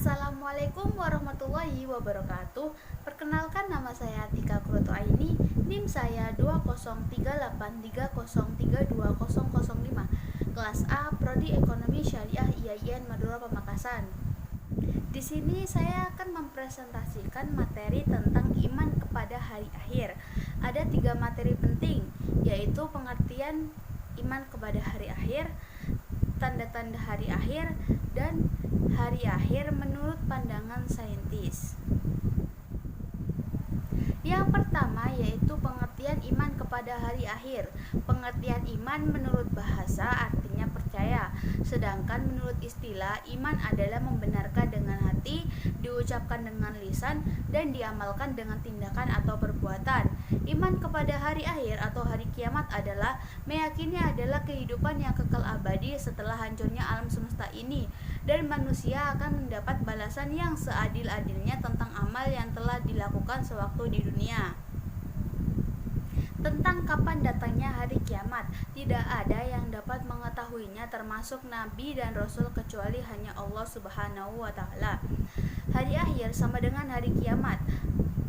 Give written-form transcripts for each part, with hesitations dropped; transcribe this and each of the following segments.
Assalamualaikum warahmatullahi wabarakatuh. Perkenalkan, nama saya Tika Kurutu Aini. NIM saya 203830320005. Kelas A, Prodi Ekonomi Syariah IAIN Madura Pamekasan. Di sini saya akan mempresentasikan materi tentang iman kepada hari akhir. Ada 3 materi penting, yaitu pengertian iman kepada hari akhir, tanda-tanda hari akhir, dan hari akhir menurut pandangan saintis. Yang pertama yaitu pengertian iman kepada hari akhir. Pengertian iman menurut bahasa artinya percaya, sedangkan menurut istilah iman adalah membenarkan dengan hati, diucapkan dengan lisan, dan diamalkan dengan tindakan atau perbuatan. Iman kepada hari akhir atau hari kiamat adalah meyakini adalah kehidupan yang kekal abadi setelah hancurnya alam semesta ini, dan manusia akan mendapat balasan yang seadil-adilnya tentang amal yang telah dilakukan sewaktu di dunia. Tentang kapan datangnya hari kiamat, tidak ada yang dapat mengetahuinya termasuk nabi dan rasul kecuali hanya Allah Subhanahu wa taala. Hari akhir sama dengan hari kiamat.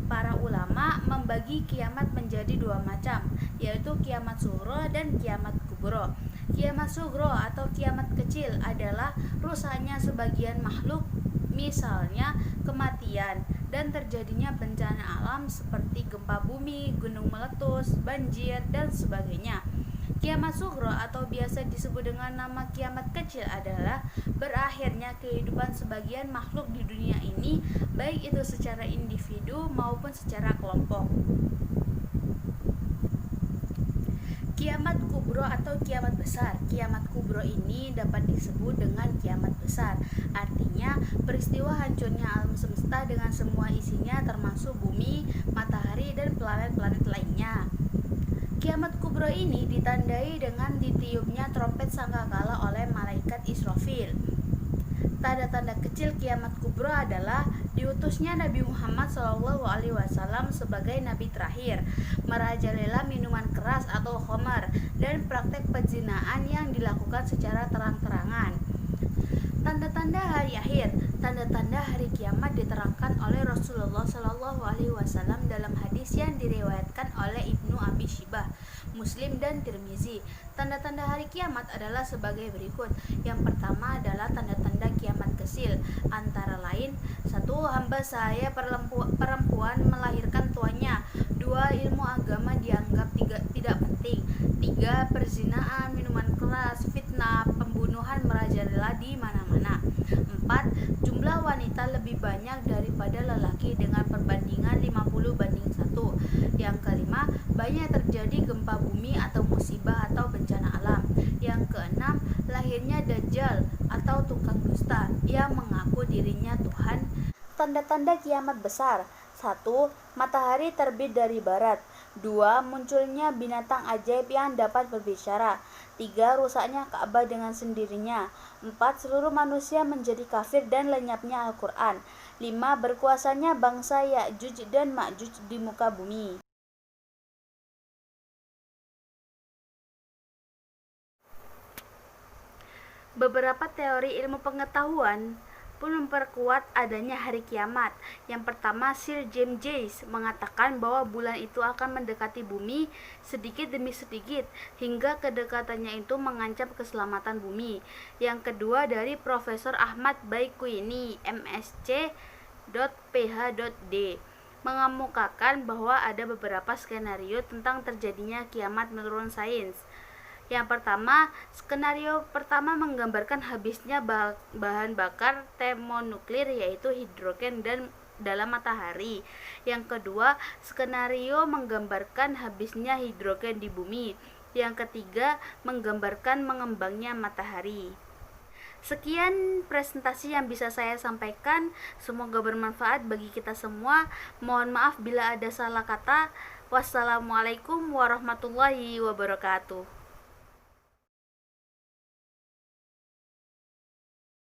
Para ulama membagi kiamat menjadi 2 macam, yaitu kiamat sughra dan kiamat kubro. Kiamat sughra atau kiamat kecil adalah rusaknya sebagian makhluk, misalnya kematian dan terjadinya bencana alam seperti gempa bumi, gunung meletus, banjir, dan sebagainya. Kiamat sughra atau biasa disebut dengan nama kiamat kecil adalah berakhirnya kehidupan sebagian makhluk di dunia ini, baik itu secara individu maupun secara kelompok. Kiamat kubro atau kiamat besar. Kiamat kubro ini dapat disebut dengan kiamat besar. Artinya peristiwa hancurnya alam semesta dengan semua isinya termasuk bumi, matahari, dan planet-planet lainnya. Kiamat kubro ini ditandai dengan ditiupnya trompet sangkakala oleh malaikat Israfil. Tanda-tanda kecil kiamat kubro adalah diutusnya Nabi Muhammad SAW sebagai nabi terakhir, merajalela minuman keras atau khamar, dan praktek pezinaan yang dilakukan secara terang-terangan. Tanda-tanda hari akhir. Tanda-tanda hari kiamat diterangkan oleh Rasulullah SAW dalam hadis yang diriwayatkan oleh Ibnu Abi Shibah, Muslim, dan Tirmizi. Tanda-tanda hari kiamat adalah sebagai berikut. Yang pertama adalah tanda-tanda kiamat kecil, antara lain: 1. Hamba saya perempuan melahirkan tuannya. 2. Ilmu agama dianggap tidak penting. 3. Perzinaan, minuman keras, fitnah, pembunuhan merajalela di mana-mana. 4. Jumlah wanita lebih banyak daripada lelaki dengan perbandingan 50:1. Yang kelima, banyak terjadi gempa bumi atau musibah atau bencana alam. Yang keenam, lahirnya Dajjal atau tukang dusta yang mengaku dirinya Tuhan. Tanda-tanda kiamat besar. 1. Matahari terbit dari barat. 2. Munculnya binatang ajaib yang dapat berbicara. 3. Rusaknya Ka'bah dengan sendirinya. 4. Seluruh manusia menjadi kafir dan lenyapnya Al-Quran. 5. Berkuasanya bangsa Ya'juj dan Ma'juj di muka bumi. Beberapa teori ilmu pengetahuan pun memperkuat adanya hari kiamat. Yang pertama, Sir James Joyce mengatakan bahwa bulan itu akan mendekati bumi sedikit demi sedikit hingga kedekatannya itu mengancam keselamatan bumi. Yang kedua, dari Profesor Ahmad Baiquni, MSc. Ph.D, mengemukakan bahwa ada beberapa skenario tentang terjadinya kiamat menurut sains. Yang pertama, skenario pertama menggambarkan habisnya bahan bakar termonuklir, yaitu hidrogen dalam matahari. Yang kedua, skenario menggambarkan habisnya hidrogen di bumi. Yang ketiga, menggambarkan mengembangnya matahari. Sekian presentasi yang bisa saya sampaikan. Semoga bermanfaat bagi kita semua. Mohon maaf bila ada salah kata. Wassalamualaikum warahmatullahi wabarakatuh.